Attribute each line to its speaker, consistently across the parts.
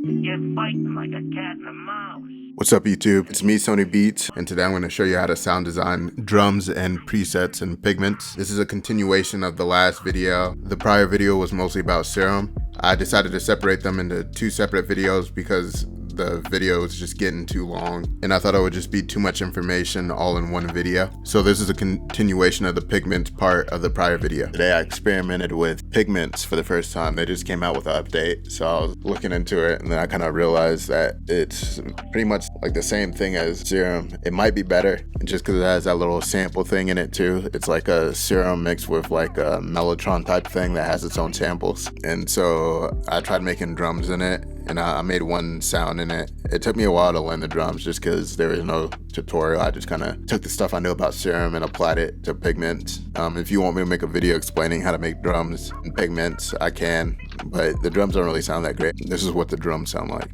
Speaker 1: You're fighting like a cat and a mouse.
Speaker 2: What's up YouTube? It's me, Soniibeatz, and today I'm going to show you how to sound design drums and presets in Pigments. This is a continuation of the last video. The prior video was mostly about Serum. I decided to separate them into two separate videos because the video is just getting too long and I thought it would just be too much information all in one video. So this is a continuation of the Pigments part of the prior video. Today I experimented with Pigments for the first time. They just came out with an update, so I was looking into it and then I kind of realized that it's pretty much like the same thing as Serum. It might be better just because it has that little sample thing in it too. It's like a Serum mixed with like a Mellotron type thing that has its own samples. And so I tried making drums in it and I made one sound in it. It took me a while to learn the drums just because there was no tutorial. I just kind of took the stuff I knew about Serum and applied it to Pigments. If you want me to make a video explaining how to make drums in Pigments, I can, but the drums don't really sound that great. This is what the drums sound like.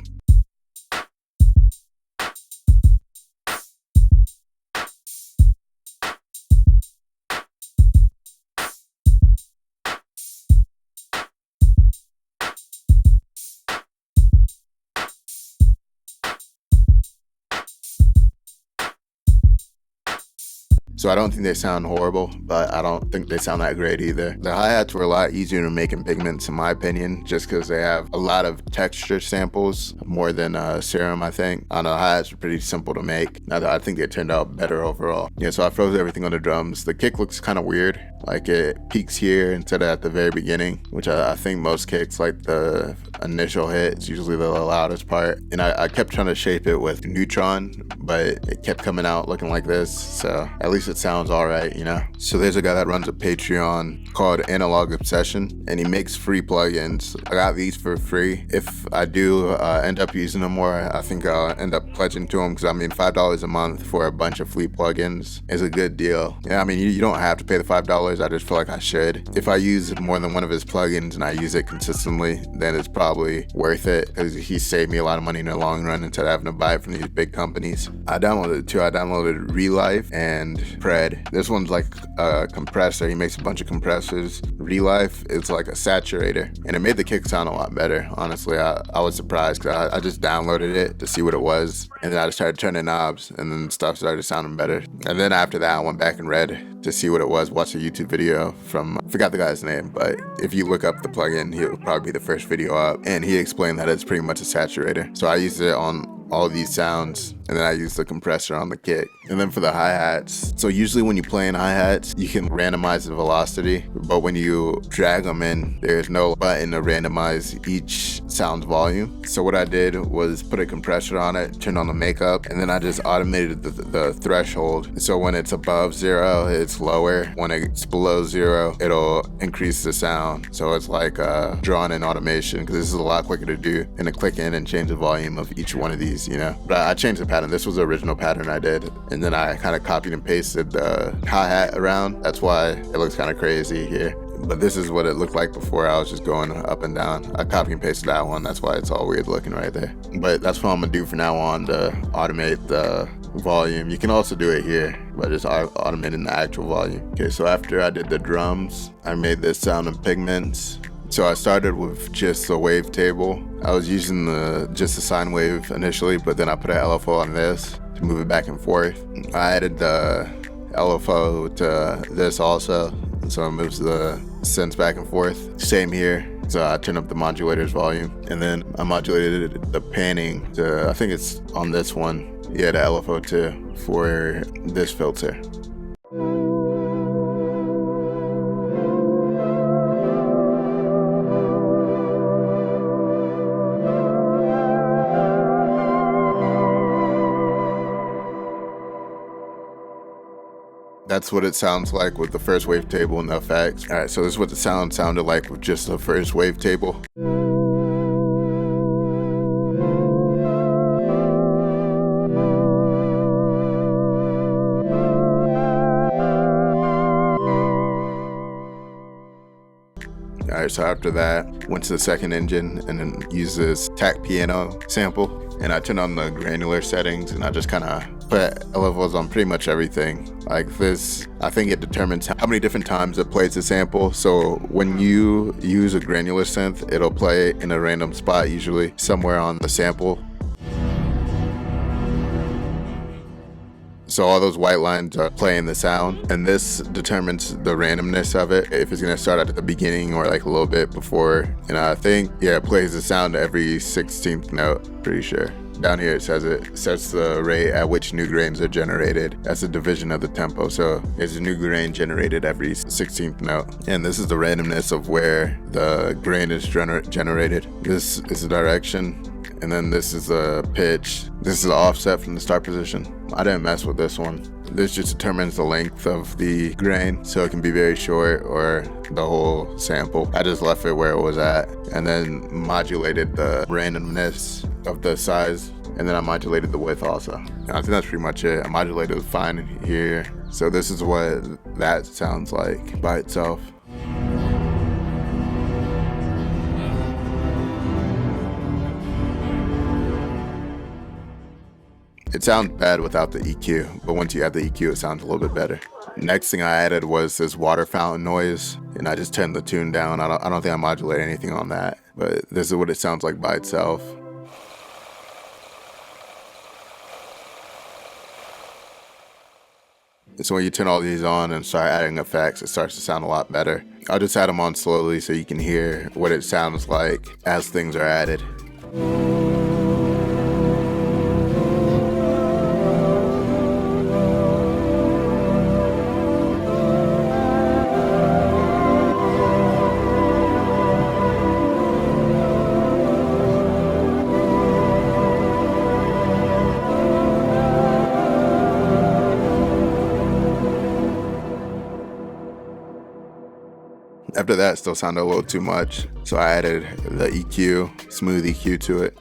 Speaker 2: So I don't think they sound horrible, but I don't think they sound that great either. The hi-hats were a lot easier to make in Pigments in my opinion, just because they have a lot of texture samples, more than Serum I think. I don't know, hi-hats are pretty simple to make. I think they turned out better overall. Yeah, so I froze everything on the drums. The kick looks kind of weird, like it peaks here instead of at the very beginning, which I think most kicks, like the initial hit is usually the loudest part. And I kept trying to shape it with Neutron, but it kept coming out looking like this, so at least it sounds alright, you know? So there's a guy that runs a Patreon called Analog Obsession, and he makes free plugins. I got these for free. If I do end up using them more, I think I'll end up pledging to them, because I mean $5 a month for a bunch of free plugins is a good deal. Yeah, I mean you don't have to pay the $5, I just feel like I should. If I use more than one of his plugins and I use it consistently, then it's probably worth it, because he saved me a lot of money in the long run instead of having to buy it from these big companies. I downloaded two. I downloaded Relife and Pred. This one's like a compressor. He makes a bunch of compressors. Relife is like a saturator, and it made the kick sound a lot better. Honestly, I was surprised because I just downloaded it to see what it was, and then I just started turning knobs, and then stuff started sounding better. And then after that, I went back and read to see what it was. Watched a YouTube video from, I forgot the guy's name, but if you look up the plugin, he'll probably be the first video up, and he explained that it's pretty much a saturator. So I used it on all these sounds, and then I use the compressor on the kick. And then for the hi-hats, so usually when you play in hi-hats, you can randomize the velocity, but when you drag them in, there's no button to randomize each sound's volume. So what I did was put a compressor on it, turn on the makeup, and then I just automated the threshold. So when it's above 0, it's lower. When it's below 0, it'll increase the sound. So it's like drawn in automation, because this is a lot quicker to do than to click in and change the volume of each one of these, you know. But I changed the pattern. This was the original pattern I did, and then I kind of copied and pasted the hi-hat around. That's why it looks kind of crazy here. But this is what it looked like before. I was just going up and down. I copy and pasted that one. That's why it's all weird looking right there. But that's what I'm gonna do from now on to automate the volume. You can also do it here, but just automating the actual volume. Okay, so after I did the drums, I made this sound in Pigments. So I started with just the wavetable. I was using just the sine wave initially, but then I put an LFO on this to move it back and forth. I added the LFO to this also, so it moves the synths back and forth. Same here. So I turned up the modulator's volume, and then I modulated the panning to, I think it's on this one. Yeah, the LFO too, for this filter. That's what it sounds like with the first wavetable and the effects. All right, so this is what the sound sounded like with just the first wavetable. Alright, so after that, went to the second engine and then used this tack piano sample, and I turned on the granular settings and I just kind of just put LFOs on pretty much everything. Like this, I think it determines how many different times it plays the sample. So when you use a granular synth, it'll play in a random spot, usually somewhere on the sample. So all those white lines are playing the sound, and this determines the randomness of it, if it's gonna start at the beginning or like a little bit before. And I think, yeah, it plays the sound every 16th note, pretty sure. Down here it sets the rate at which new grains are generated. That's a division of the tempo, so there's a new grain generated every 16th note. And this is the randomness of where the grain is generated. This is the direction, and then this is the pitch. This is the offset from the start position. I didn't mess with this one. This just determines the length of the grain, so it can be very short or the whole sample. I just left it where it was at, and then modulated the randomness of the size, and then I modulated the width also. And I think that's pretty much it. I modulated fine here. So this is what that sounds like by itself. It sounds bad without the EQ, but once you add the EQ, it sounds a little bit better. Next thing I added was this water fountain noise, and I just turned the tune down. I don't think I modulated anything on that, but this is what it sounds like by itself. So when you turn all these on and start adding effects, it starts to sound a lot better. I'll just add them on slowly so you can hear what it sounds like as things are added. After that, it still sounded a little too much, so I added the EQ, smooth EQ to it.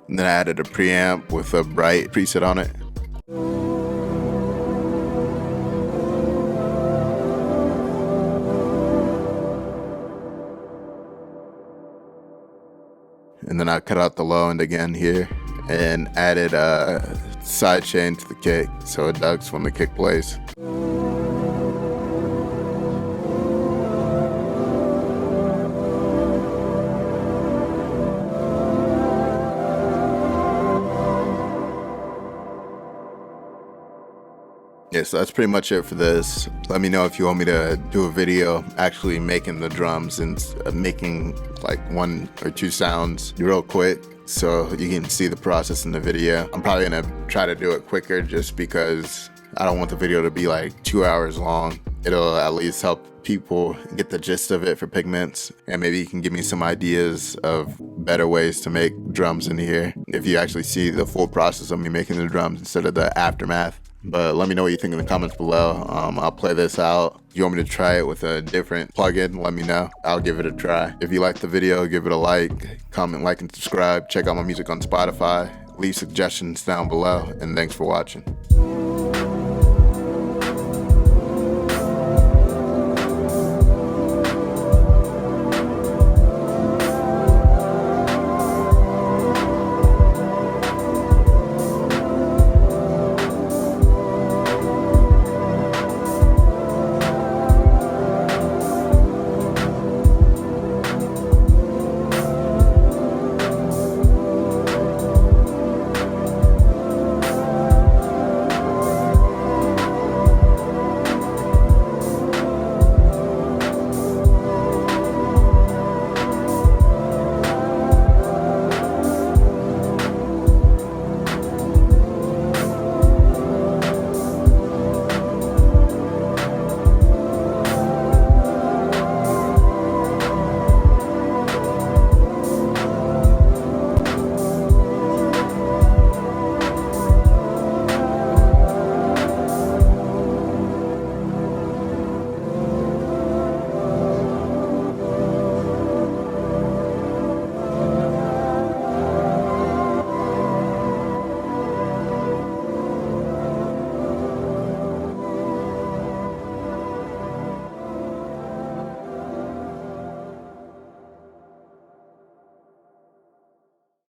Speaker 2: And then I added a preamp with a bright preset on it. And then I cut out the low end again here and added a side chain to the kick so it ducks when the kick plays. Yeah, so that's pretty much it for this. Let me know if you want me to do a video actually making the drums and making like 1 or 2 sounds real quick so you can see the process in the video. I'm probably gonna try to do it quicker just because I don't want the video to be like 2 hours long. It'll at least help people get the gist of it for Pigments, and maybe you can give me some ideas of better ways to make drums in here if you actually see the full process of me making the drums instead of the aftermath. But let me know what you think in the comments below. I'll play this out. If you want me to try it with a different plugin, let me know. I'll give it a try. If you liked the video, give it a like, comment, like, and subscribe. Check out my music on Spotify. Leave suggestions down below, and thanks for watching.